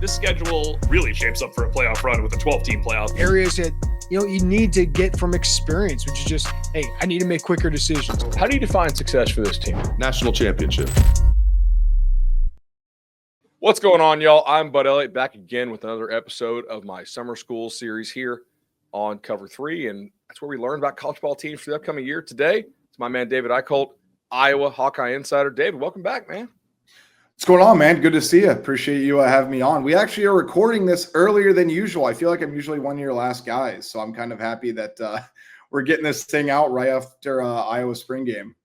this schedule really shapes up for a playoff run with a 12-team playoff. Areas that, you need to get from experience, which is just, hey, I need to make quicker decisions. How do you define success for this team? National championship. What's going on, y'all? I'm Bud Elliott, back again with another episode of my summer school series here on Cover 3, and that's where we learn about college ball teams for the upcoming year. Today, it's my man David Eickholt, Iowa Hawkeye Insider. David, welcome back, man. What's going on, man? Good to see you. Appreciate you having me on. We actually are recording this earlier than usual. I feel like I'm usually one of your last guys, so I'm kind of happy that we're getting this thing out right after Iowa spring game.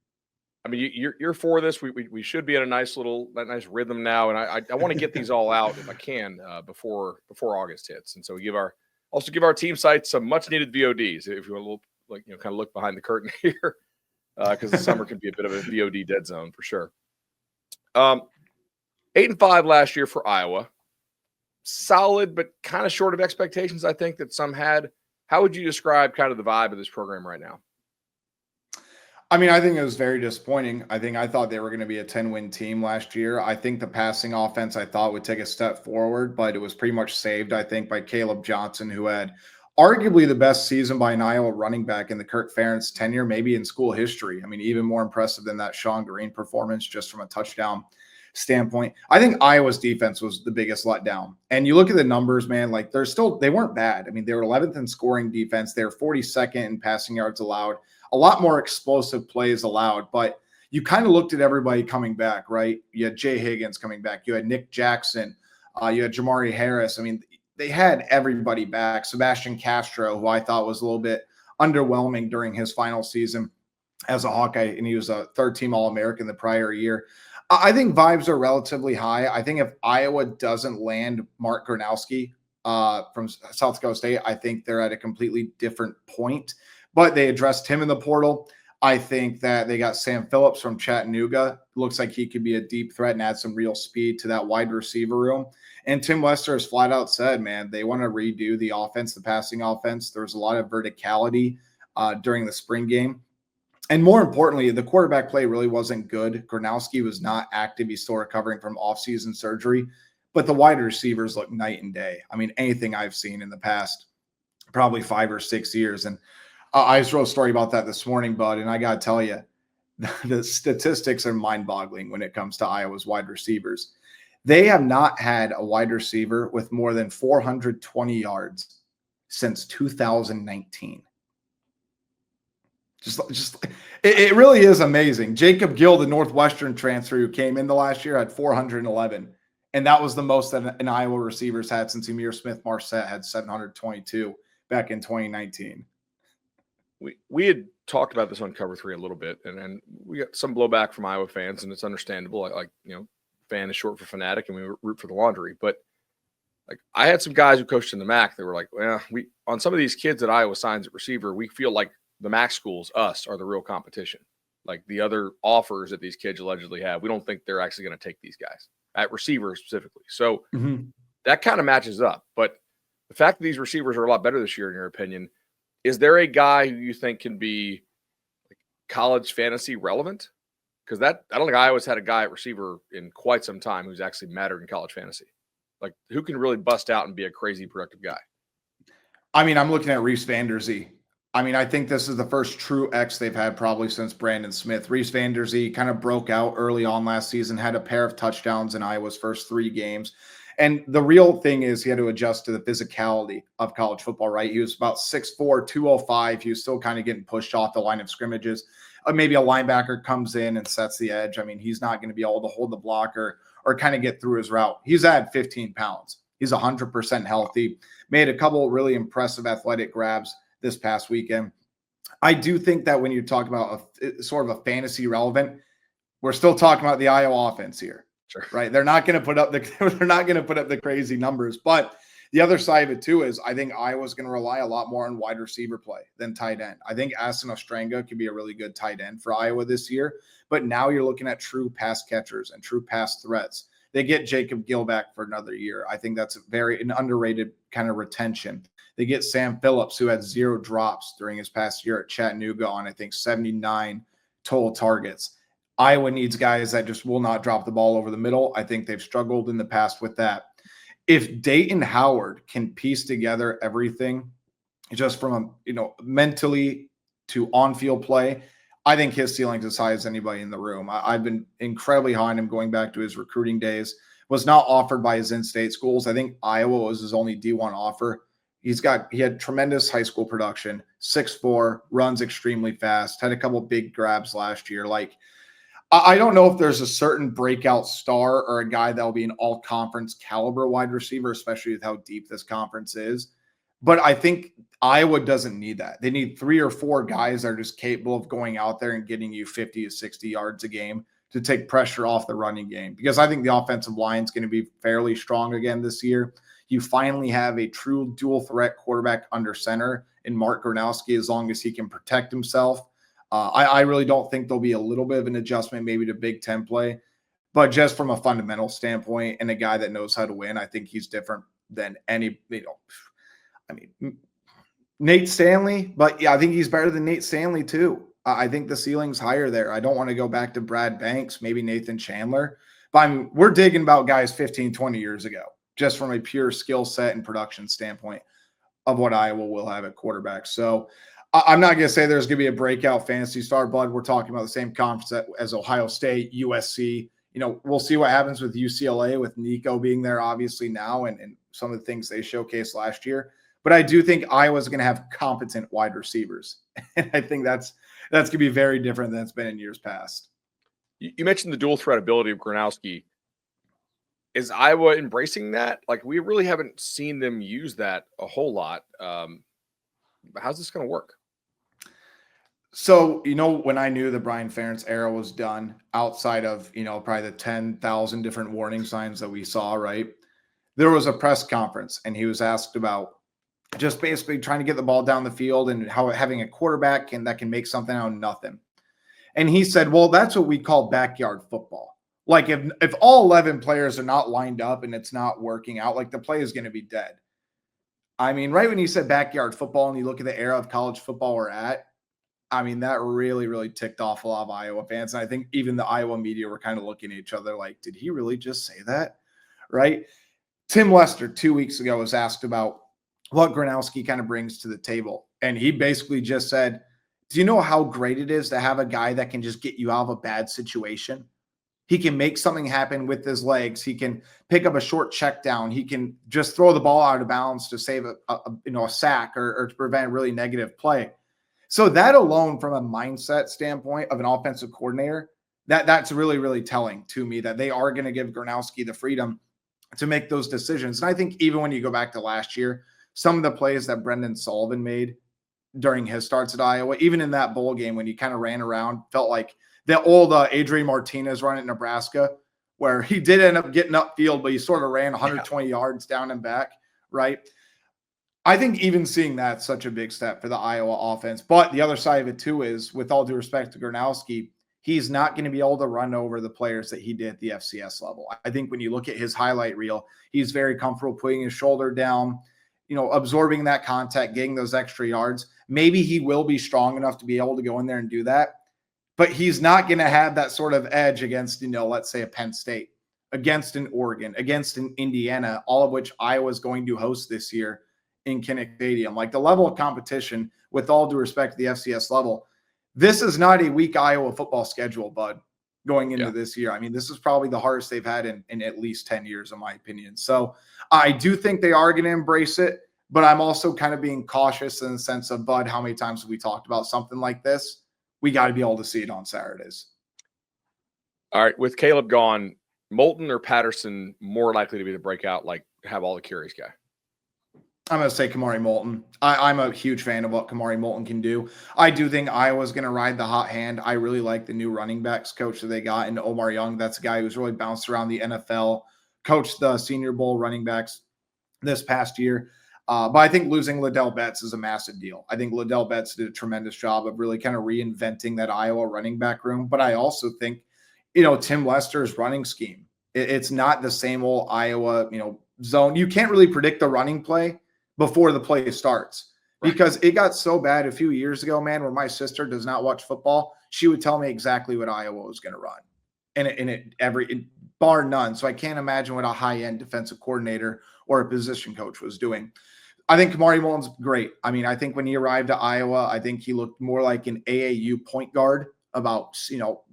I mean, you're for this. We should be in a nice rhythm now, and I want to get these all out if I can before August hits. And so we give our team sites some much needed VODs if you want to kind of look behind the curtain here, because the summer can be a bit of a VOD dead zone for sure. 8-5 last year for Iowa. Solid, but kind of short of expectations, I think, that some had. How would you describe kind of the vibe of this program right now? I mean, I think it was very disappointing. I thought they were going to be a 10-win team last year. I think the passing offense I thought would take a step forward, but it was pretty much saved, I think, by Caleb Johnson, who had arguably the best season by an Iowa running back in the Kirk Ferentz tenure, maybe in school history. I mean, even more impressive than that Sean Green performance just from a touchdown standpoint. I think Iowa's defense was the biggest letdown. And you look at the numbers, man, like they weren't bad. I mean, they were 11th in scoring defense. They were 42nd in passing yards allowed, a lot more explosive plays allowed, but you kind of looked at everybody coming back, right? You had Jay Higgins coming back. You had Nick Jackson. You had Jamari Harris. I mean, they had everybody back. Sebastian Castro, who I thought was a little bit underwhelming during his final season as a Hawkeye, and he was a third-team All-American the prior year. I think vibes are relatively high. I think if Iowa doesn't land Mark Gronowski from South Dakota State, I think they're at a completely different point. But they addressed him in the portal. I think that they got Sam Phillips from Chattanooga. Looks like he could be a deep threat and add some real speed to that wide receiver room. And Tim Lester has flat out said, man, they want to redo the offense, the passing offense. There's a lot of verticality during the spring game. And more importantly, the quarterback play really wasn't good. Gronowski was not active. He's still recovering from offseason surgery. But the wide receivers look night and day. I mean, anything I've seen in the past probably 5 or 6 years. And I just wrote a story about that this morning, Bud, and I got to tell you, the statistics are mind-boggling when it comes to Iowa's wide receivers. They have not had a wide receiver with more than 420 yards since 2019. It really is amazing. Jacob Gill, the Northwestern transfer who came in the last year, had 411, and that was the most that an Iowa receiver's had since Emir Smith-Marset had 722 back in 2019. We had talked about this on Cover 3 a little bit, and we got some blowback from Iowa fans, and it's understandable. Fan is short for fanatic, and we root for the laundry. But I had some guys who coached in the MAC that were like, well, on some of these kids that Iowa signs at receiver, we feel like the MAC schools, us, are the real competition. Like the other offers that these kids allegedly have, we don't think they're actually going to take these guys at receiver specifically. So that kind of matches up. But the fact that these receivers are a lot better this year, in your opinion, is there a guy who you think can be college fantasy relevant? Because I don't think Iowa's had a guy at receiver in quite some time who's actually mattered in college fantasy. Like, who can really bust out and be a crazy productive guy? I mean, I'm looking at Reese Vanderzee. I mean, I think this is the first true X they've had probably since Brandon Smith. Reese Vanderzee kind of broke out early on last season, had a pair of touchdowns in Iowa's first 3 games. And the real thing is he had to adjust to the physicality of college football, right? He was about 6'4", 205. He was still kind of getting pushed off the line of scrimmages. Maybe a linebacker comes in and sets the edge. I mean, he's not going to be able to hold the blocker or kind of get through his route. He's at 15 pounds. He's 100% healthy. Made a couple of really impressive athletic grabs this past weekend. I do think that when you talk about a sort of a fantasy relevant, we're still talking about the Iowa offense here. Sure. Right. They're not going to put up the crazy numbers. But the other side of it too is I think Iowa's going to rely a lot more on wide receiver play than tight end. I think Asen Ostranga could be a really good tight end for Iowa this year. But now you're looking at true pass catchers and true pass threats. They get Jacob Gill back for another year. I think that's an underrated kind of retention. They get Sam Phillips, who had 0 drops during his past year at Chattanooga on, I think, 79 total targets. Iowa needs guys that just will not drop the ball over the middle. I think they've struggled in the past with that. if Dayton Howard can piece together everything just from mentally to on-field play, I think his ceiling's as high as anybody in the room. I've been incredibly high on him going back to his recruiting days. Was not offered by his in-state schools. I think Iowa was his only D1 offer. He had tremendous high school production, 6'4", runs extremely fast, had a couple big grabs last year. Like, I don't know if there's a certain breakout star or a guy that'll be an all-conference caliber wide receiver, especially with how deep this conference is. But I think Iowa doesn't need that. They need 3 or 4 guys that are just capable of going out there and getting you 50 to 60 yards a game to take pressure off the running game. Because I think the offensive line is going to be fairly strong again this year. You finally have a true dual threat quarterback under center in Mark Gronowski, as long as he can protect himself. I really don't think there'll be a little bit of an adjustment maybe to Big Ten play, but just from a fundamental standpoint and a guy that knows how to win, I think he's different than any, Nate Stanley, but yeah, I think he's better than Nate Stanley too. I think the ceiling's higher there. I don't want to go back to Brad Banks, maybe Nathan Chandler, but we're digging about guys 15, 20 years ago, just from a pure skill set and production standpoint of what Iowa will have at quarterback. So I'm not going to say there's going to be a breakout fantasy star, Bud. We're talking about the same conference as Ohio State, USC. We'll see what happens with UCLA, with Nico being there obviously now and some of the things they showcased last year. But I do think Iowa's going to have competent wide receivers. And I think that's going to be very different than it's been in years past. You mentioned the dual threat ability of Gronowski. Is Iowa embracing that? Like, we really haven't seen them use that a whole lot. How's this going to work? So, when I knew the Brian Ferentz era was done, outside of, probably the 10,000 different warning signs that we saw, right? There was a press conference and he was asked about just basically trying to get the ball down the field and how having a quarterback that can make something out of nothing. And he said, well, that's what we call backyard football. Like if all 11 players are not lined up and it's not working out, like the play is going to be dead. I mean, right when you said backyard football and you look at the era of college football we're at, I mean, that really, really ticked off a lot of Iowa fans. And I think even the Iowa media were kind of looking at each other like, did he really just say that? Right? Tim Lester 2 weeks ago was asked about what Gronowski kind of brings to the table. And he basically just said, do you know how great it is to have a guy that can just get you out of a bad situation? He can make something happen with his legs. He can pick up a short check down. He can just throw the ball out of bounds to save a sack or to prevent a really negative play. So that alone, from a mindset standpoint of an offensive coordinator, that's really, really telling to me that they are going to give Gronowski the freedom to make those decisions. And I think even when you go back to last year, some of the plays that Brendan Sullivan made during his starts at Iowa, even in that bowl game when he kind of ran around, felt like the old Adrian Martinez run at Nebraska, where he did end up getting upfield, but he sort of ran 120 yards down and back, right? I think even seeing that's such a big step for the Iowa offense. But the other side of it too is, with all due respect to Gronowski, he's not going to be able to run over the players that he did at the FCS level. I think when you look at his highlight reel, he's very comfortable putting his shoulder down, absorbing that contact, getting those extra yards. Maybe he will be strong enough to be able to go in there and do that, but he's not going to have that sort of edge against, let's say a Penn State, against an Oregon, against an Indiana, all of which Iowa is going to host this year in Kinnick Stadium. Like, the level of competition, with all due respect to the FCS level, this is not a weak Iowa football schedule, Bud, going into this year. I mean, this is probably the hardest they've had in at least 10 years, in my opinion. So I do think they are going to embrace it, but I'm also kind of being cautious in the sense of, Bud, how many times have we talked about something like this? We got to be able to see it on Saturdays. All right. With Caleb gone, Moulton or Patterson more likely to be the breakout, like have all the carries guy? I'm going to say Kamari Moulton. I'm a huge fan of what Kamari Moulton can do. I do think Iowa's going to ride the hot hand. I really like the new running backs coach that they got in Omar Young. That's a guy who's really bounced around the NFL, coached the Senior Bowl running backs this past year. But I think losing Liddell Betts is a massive deal. I think Liddell Betts did a tremendous job of really kind of reinventing that Iowa running back room. But I also think, Tim Lester's running scheme, it's not the same old Iowa, zone. You can't really predict the running play before the play starts, because it got so bad a few years ago, man, where my sister does not watch football. She would tell me exactly what Iowa was going to run. And bar none. So I can't imagine what a high-end defensive coordinator or a position coach was doing. I think Kamari Mullen's great. I mean, I think when he arrived at Iowa, I think he looked more like an AAU point guard, about,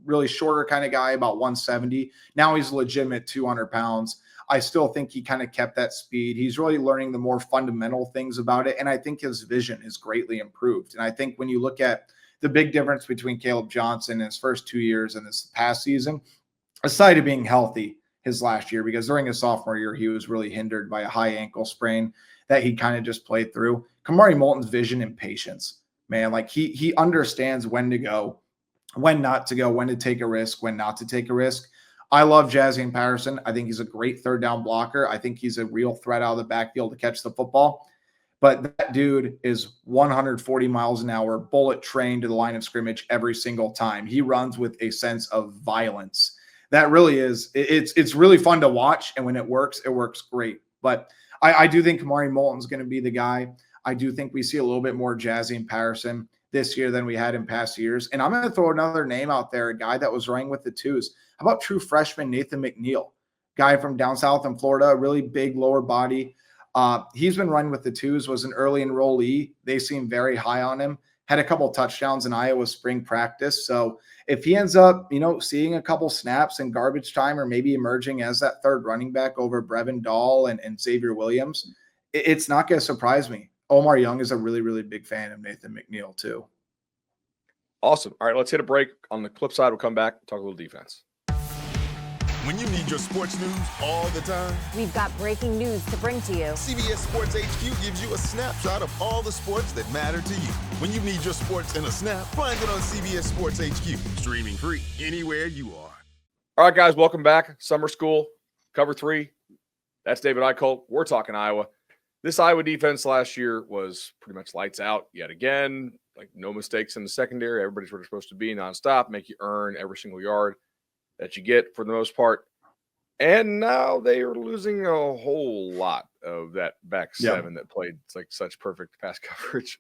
really shorter kind of guy, about 170. Now he's legitimate 200 pounds. I still think he kind of kept that speed. He's really learning the more fundamental things about it. And I think his vision is greatly improved. And I think when you look at the big difference between Caleb Johnson in his first 2 years and this past season, aside of being healthy his last year, because during his sophomore year, he was really hindered by a high ankle sprain that he kind of just played through. Kamari Moulton's vision and patience, man, like he understands when to go, when not to go, when to take a risk, when not to take a risk. I love Jazzy Patterson. I think he's a great third down blocker. I think he's a real threat out of the backfield to catch the football. But that dude is 140 miles an hour, bullet trained to the line of scrimmage every single time. He runs with a sense of violence. That really is, it's really fun to watch. And when it works great. But I do think Kamari Moulton's going to be the guy. I do think we see a little bit more Jazzy and Patterson this year than we had in past years. And I'm going to throw another name out there, a guy that was running with the twos. How about true freshman Nathan McNeil, guy from down south in Florida, really big lower body. He's been running with the twos, was an early enrollee. They seem very high on him. Had a couple touchdowns in Iowa spring practice. So if he ends up, seeing a couple snaps in garbage time or maybe emerging as that third running back over Brevin Dahl and Xavier Williams, it's not going to surprise me. Omar Young is a really, really big fan of Nathan McNeil too. Awesome. All right, let's hit a break. On the clip side, we'll come back, talk a little defense. When you need your sports news all the time, we've got breaking news to bring to you. CBS Sports HQ gives you a snapshot of all the sports that matter to you. When you need your sports in a snap, find it on CBS Sports HQ, streaming free anywhere you are. All right, guys, welcome back. Summer school, cover 3. That's David Eickholt. We're talking Iowa. This Iowa defense last year was pretty much lights out yet again. Like, no mistakes in the secondary. Everybody's where they're supposed to be, nonstop, make you earn every single yard that you get for the most part. And now they are losing a whole lot of that back seven that played like such perfect pass coverage.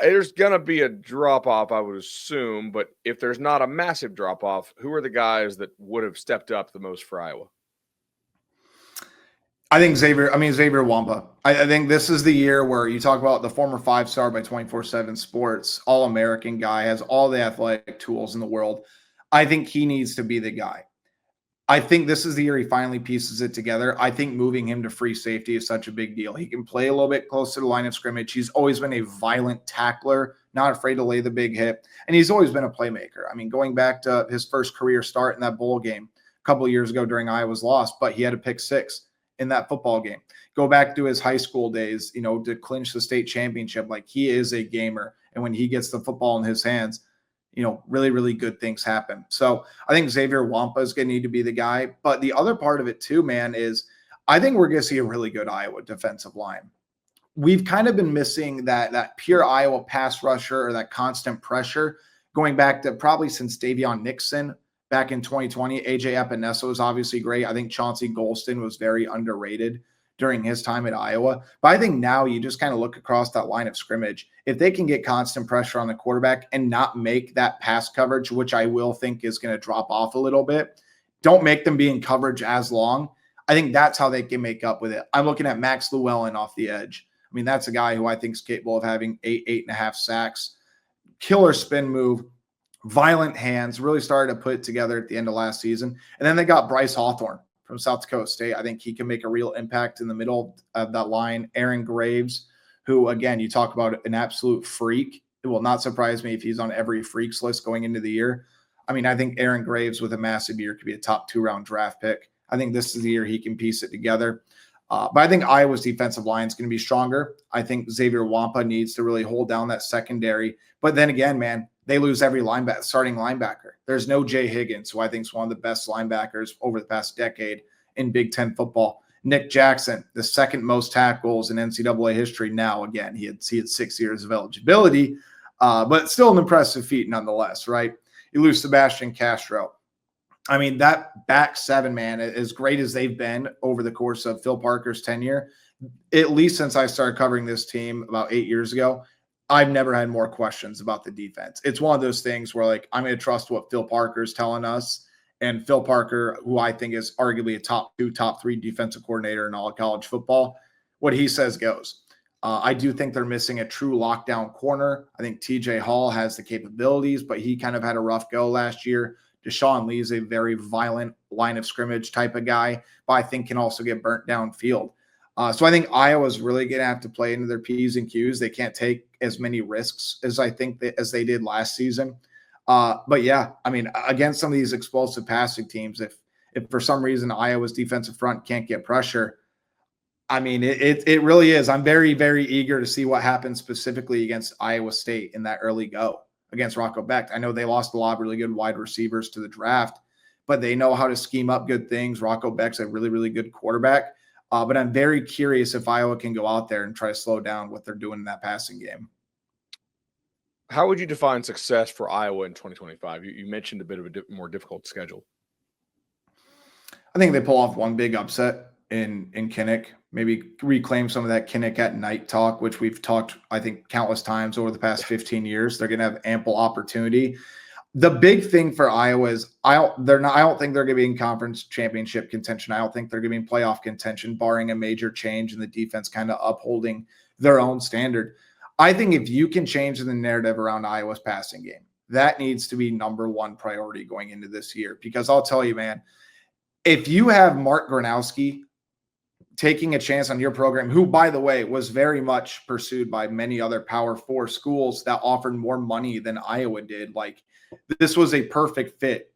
There's going to be a drop-off, I would assume, but if there's not a massive drop-off, who are the guys that would have stepped up the most for Iowa? I think Xavier Wampa. I think this is the year where you talk about the former 5-star by 24/7 Sports, All-American guy, has all the athletic tools in the world. I think he needs to be the guy. I think this is the year he finally pieces it together. I think moving him to free safety is such a big deal. He can play a little bit close to the line of scrimmage. He's always been a violent tackler, not afraid to lay the big hit, and he's always been a playmaker. I mean, going back to his first career start in that bowl game a couple of years ago during Iowa's loss, but he had a pick 6 in that football game. Go back to his high school days, to clinch the state championship. Like, he is a gamer. And when he gets the football in his hands, really, really good things happen. So I think Xavier Wampa is going to need to be the guy. But the other part of it too, man, is I think we're going to see a really good Iowa defensive line. We've kind of been missing that pure Iowa pass rusher or that constant pressure going back to probably since Davion Nixon back in 2020. AJ Epinesa was obviously great. I think Chauncey Golston was very underrated during his time at Iowa. But I think now you just kind of look across that line of scrimmage. If they can get constant pressure on the quarterback and not make that pass coverage, which I will think is going to drop off a little bit, don't make them be in coverage as long. I think that's how they can make up with it. I'm looking at Max Llewellyn off the edge. I mean, that's a guy who I think is capable of having 8.5 sacks, killer spin move, violent hands, really started to put it together at the end of last season. And then they got Bryce Hawthorne from South Dakota State. I think he can make a real impact in the middle of that line. Aaron Graves, who, again, you talk about an absolute freak. It will not surprise me if he's on every freaks list going into the year. I mean, I think Aaron Graves with a massive year could be a top 2-round draft pick. I think this is the year he can piece it together. But I think Iowa's defensive line is going to be stronger. I think Xavier Wampa needs to really hold down that secondary. But then again, man, they lose every starting linebacker. There's no Jay Higgins, who I think is one of the best linebackers over the past decade in Big Ten football. Nick Jackson, the second most tackles in NCAA history. Now, again, he had 6 years of eligibility, but still an impressive feat nonetheless, right? You lose Sebastian Castro. I mean, that back 7, man, as great as they've been over the course of Phil Parker's tenure, at least since I started covering this team about 8 years ago, I've never had more questions about the defense. It's one of those things where, like, I'm going to trust what Phil Parker is telling us. And Phil Parker, who I think is arguably a top 2, top 3 defensive coordinator in all of college football, what he says goes. I do think they're missing a true lockdown corner. I think TJ Hall has the capabilities, but he kind of had a rough go last year. Deshaun Lee is a very violent line of scrimmage type of guy, but I think can also get burnt downfield. So I think Iowa's really going to have to play into their P's and Q's. They can't take as many risks as I think as they did last season. But yeah, I mean, against some of these explosive passing teams, if for some reason Iowa's defensive front can't get pressure, I mean, it really is. I'm very, very eager to see what happens specifically against Iowa State in that early go against Rocco Becht. I know they lost a lot of really good wide receivers to the draft, but they know how to scheme up good things. Rocco Becht's a really, really good quarterback. But I'm very curious if Iowa can go out there and try to slow down what they're doing in that passing game. How would you define success for Iowa in 2025? You mentioned a bit of a more difficult schedule. I think they pull off one big upset in Kinnick, maybe reclaim some of that Kinnick at night talk, which we've talked, I think, countless times over the past 15 years. They're going to have ample opportunity. The big thing for Iowa is I don't think they're going to be in conference championship contention. I don't think they're going to be in playoff contention, barring a major change in the defense kind of upholding their own standard. I think if you can change the narrative around Iowa's passing game, that needs to be number one priority going into this year. Because I'll tell you, man, if you have Mark Gronowski taking a chance on your program, who, by the way, was very much pursued by many other Power 4 schools that offered more money than Iowa did, like, this was a perfect fit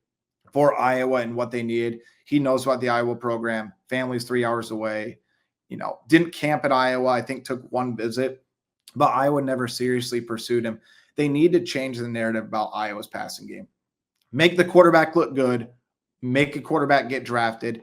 for Iowa and what they needed. He knows about the Iowa program. Family's 3 hours away. Didn't camp at Iowa. I think took one visit, but Iowa never seriously pursued him. They need to change the narrative about Iowa's passing game. Make the quarterback look good. Make a quarterback get drafted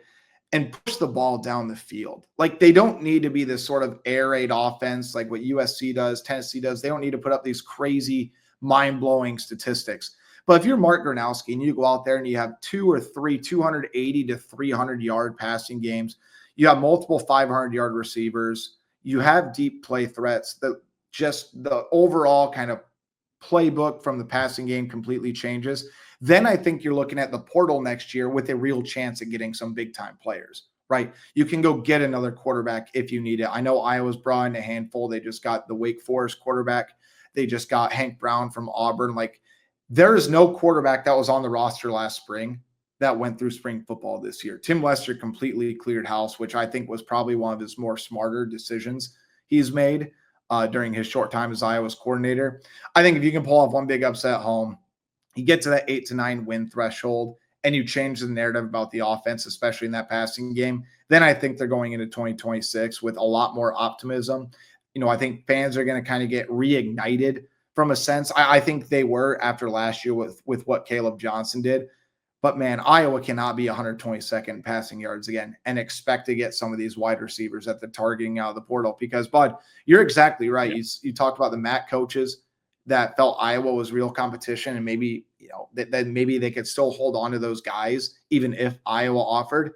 and push the ball down the field. Like, they don't need to be this sort of air raid offense like what USC does, Tennessee does. They don't need to put up these crazy, mind-blowing statistics. But if you're Mark Gronowski and you go out there and you have 2 or 3 280 to 300-yard passing games, you have multiple 500-yard receivers, you have deep play threats, the overall kind of playbook from the passing game completely changes, then I think you're looking at the portal next year with a real chance at getting some big-time players, right? You can go get another quarterback if you need it. I know Iowa's brought in a handful. They just got the Wake Forest quarterback. They just got Hank Brown from Auburn. Like, there is no quarterback that was on the roster last spring that went through spring football this year. Tim Lester completely cleared house, which I think was probably one of his more smarter decisions he's made during his short time as Iowa's coordinator. I think if you can pull off one big upset at home, you get to that 8 to 9 win threshold, and you change the narrative about the offense, especially in that passing game, then I think they're going into 2026 with a lot more optimism. I think fans are going to kind of get reignited from a sense. I think they were after last year with what Caleb Johnson did. But, man, Iowa cannot be 122nd passing yards again and expect to get some of these wide receivers that they're targeting out of the portal. Because, Bud, you're exactly right. Yeah. You talked about the MAC coaches that felt Iowa was real competition, and maybe that maybe they could still hold on to those guys even if Iowa offered.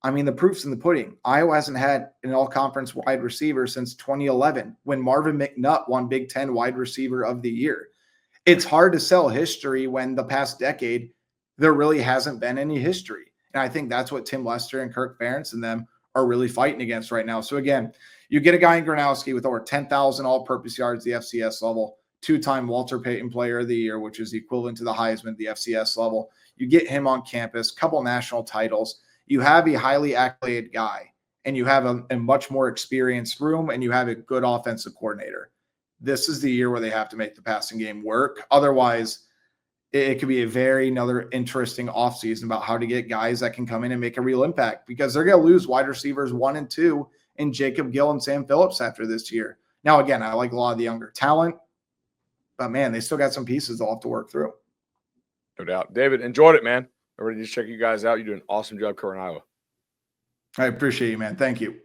I mean, the proof's in the pudding. Iowa hasn't had an all-conference wide receiver since 2011 when Marvin McNutt won Big Ten wide receiver of the year. It's hard to sell history when the past decade there really hasn't been any history. And I think that's what Tim Lester and Kirk Ferentz and them are really fighting against right now. So, again, you get a guy in Gronowski with over 10,000 all-purpose yards at the FCS level, 2-time Walter Payton Player of the Year, which is equivalent to the Heisman at the FCS level. You get him on campus, couple national titles. You have a highly accoladed guy, and you have a much more experienced room, and you have a good offensive coordinator. This is the year where they have to make the passing game work. Otherwise, it could be another interesting offseason about how to get guys that can come in and make a real impact, because they're going to lose wide receivers 1 and 2 in Jacob Gill and Sam Phillips after this year. Now, again, I like a lot of the younger talent, but, man, they still got some pieces they'll have to work through. No doubt. David, enjoyed it, man. Everybody just check you guys out. You do an awesome job covering Iowa. I appreciate you, man. Thank you.